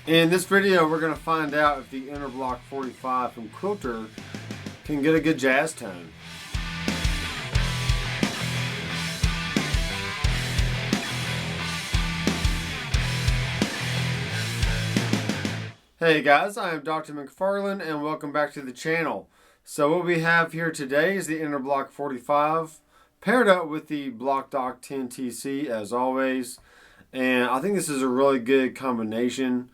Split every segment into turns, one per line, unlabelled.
In this video, we're going to find out if the Interblock 45 from Quilter can get a good jazz tone. Hey guys, I am Doctor McFarland and welcome back to the channel. So what we have here today is the Interblock 45 paired up with the Block Dock 10TC as always. And I think this is a really good combination.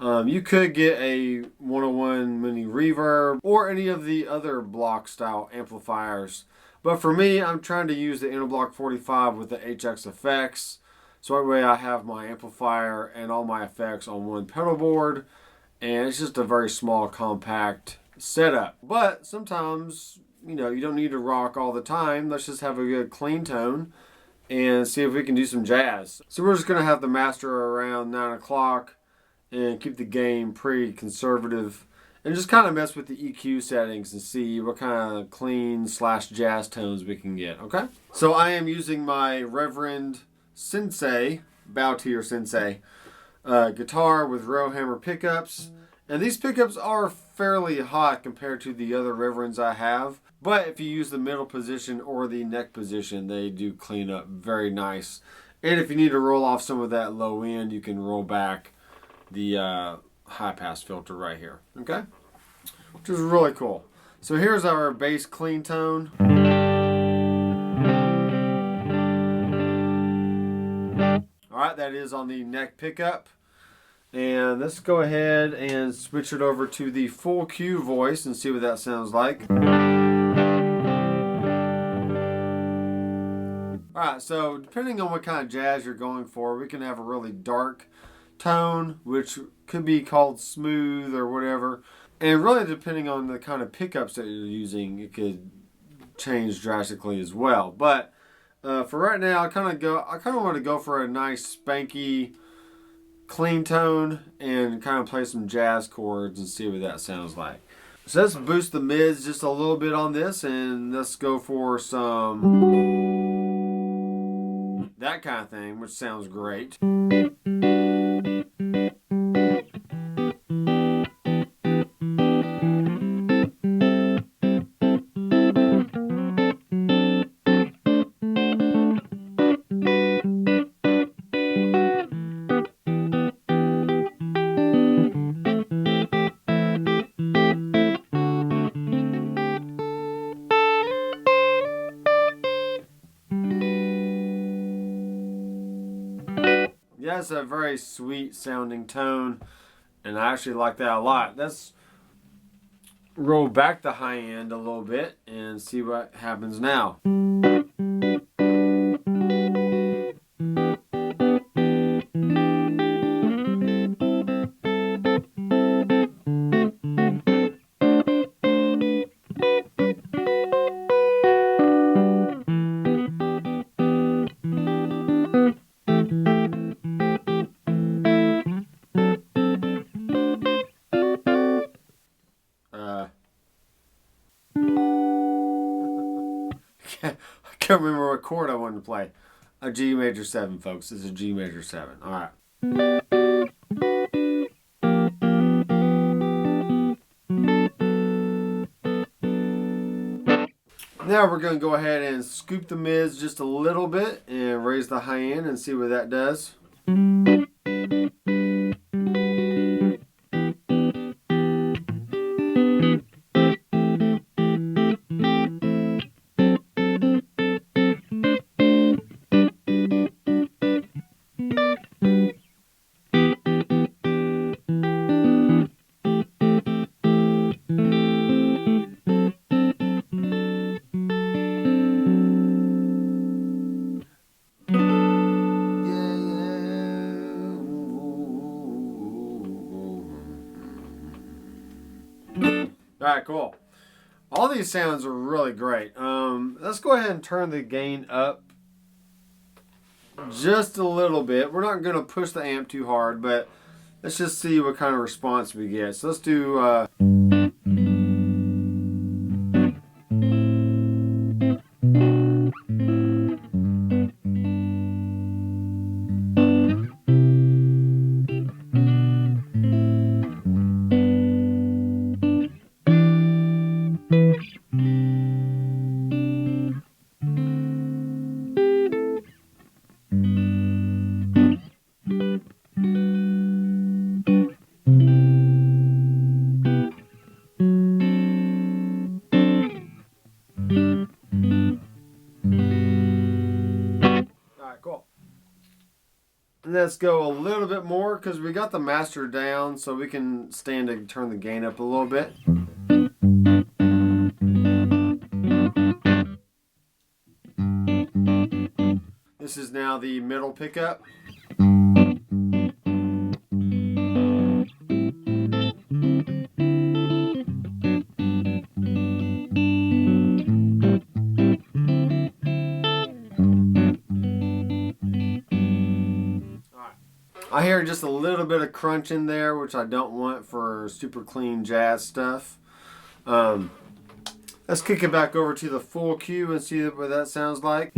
You could get a 101 mini reverb or any of the other block style amplifiers. But for me, I'm trying to use the Interblock 45 with the HX effects. So that way I have my amplifier and all my effects on one pedal board. And it's just a very small, compact setup. But sometimes, you don't need to rock all the time. Let's just have a good clean tone and see if we can do some jazz. So we're just going to have the master around 9 o'clock and keep the gain pretty conservative. And just kind of mess with the EQ settings and see what kind of clean / jazz tones we can get, okay? So I am using my Reverend Sensei, Bow to your Sensei, guitar with row hammer pickups. And these pickups are fairly hot compared to the other Reverends I have. But if you use the middle position or the neck position, they do clean up very nice. And if you need to roll off some of that low end, you can roll back the high pass filter right here, okay? Which is really cool. So here's our bass clean tone. Alright, that is on the neck pickup. And let's go ahead and switch it over to the full Q voice and see what that sounds like. Alright, so depending on what kind of jazz you're going for, we can have a really dark tone, which could be called smooth or whatever. And really depending on the kind of pickups that you're using, it could change drastically as well. But for right now, I kind of want to go for a nice spanky clean tone and kind of play some jazz chords and see what that sounds like. So let's boost the mids just a little bit on this, and let's go for some that kind of thing, which sounds great. Yeah, it's a very sweet sounding tone, and I actually like that a lot. Let's roll back the high end a little bit and see what happens now. I can't remember what chord I wanted to play. A G major 7, folks. It's a G major 7. All right. Now we're going to go ahead and scoop the mids just a little bit and raise the high end and see what that does. Alright, cool. All these sounds are really great. Let's go ahead and turn the gain up just a little bit. We're not going to push the amp too hard, but let's just see what kind of response we get. So let's do... let's go a little bit more because we got the master down, so we can stand to turn the gain up a little bit. This is now the middle pickup. I hear just a little bit of crunch in there, which I don't want for super clean jazz stuff. Let's kick it back over to the full cue and see what that sounds like.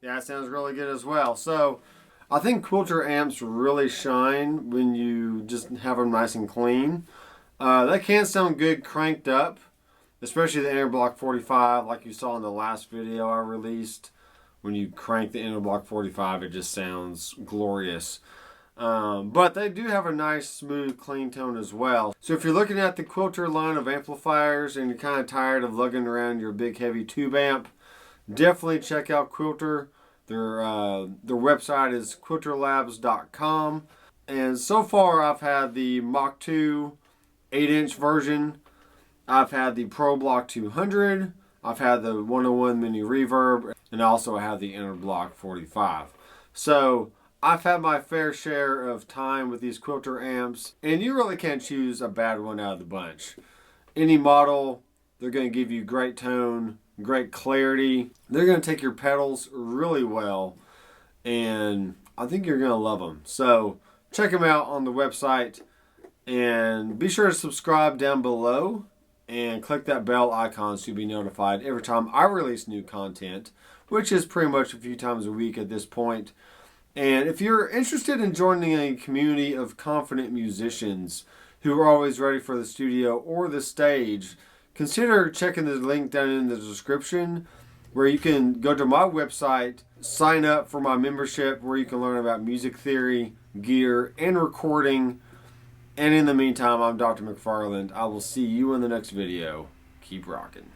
That sounds really good as well. So I think Quilter amps really shine when you just have them nice and clean. That can sound good cranked up, especially the Interblock 45 like you saw in the last video I released. When you crank the Interblock 45, it just sounds glorious. But they do have a nice, smooth, clean tone as well. So if you're looking at the Quilter line of amplifiers and you're kind of tired of lugging around your big heavy tube amp, definitely check out Quilter. Their website is quilterlabs.com. And so far I've had the Mach 2 8-inch version. I've had the Pro Block 200. I've had the 101 Mini Reverb. And I also have the Interblock 45. So I've had my fair share of time with these Quilter amps. And you really can't choose a bad one out of the bunch. Any model, they're going to give you great tone, great clarity. They're going to take your pedals really well, and I think you're going to love them. So check them out on the website, and be sure to subscribe down below and click that bell icon so you'll be notified every time I release new content, which is pretty much a few times a week at this point. And if you're interested in joining a community of confident musicians who are always ready for the studio or the stage, consider checking the link down in the description where you can go to my website, sign up for my membership where you can learn about music theory, gear, and recording. And in the meantime, I'm Dr. McFarland. I will see you in the next video. Keep rocking.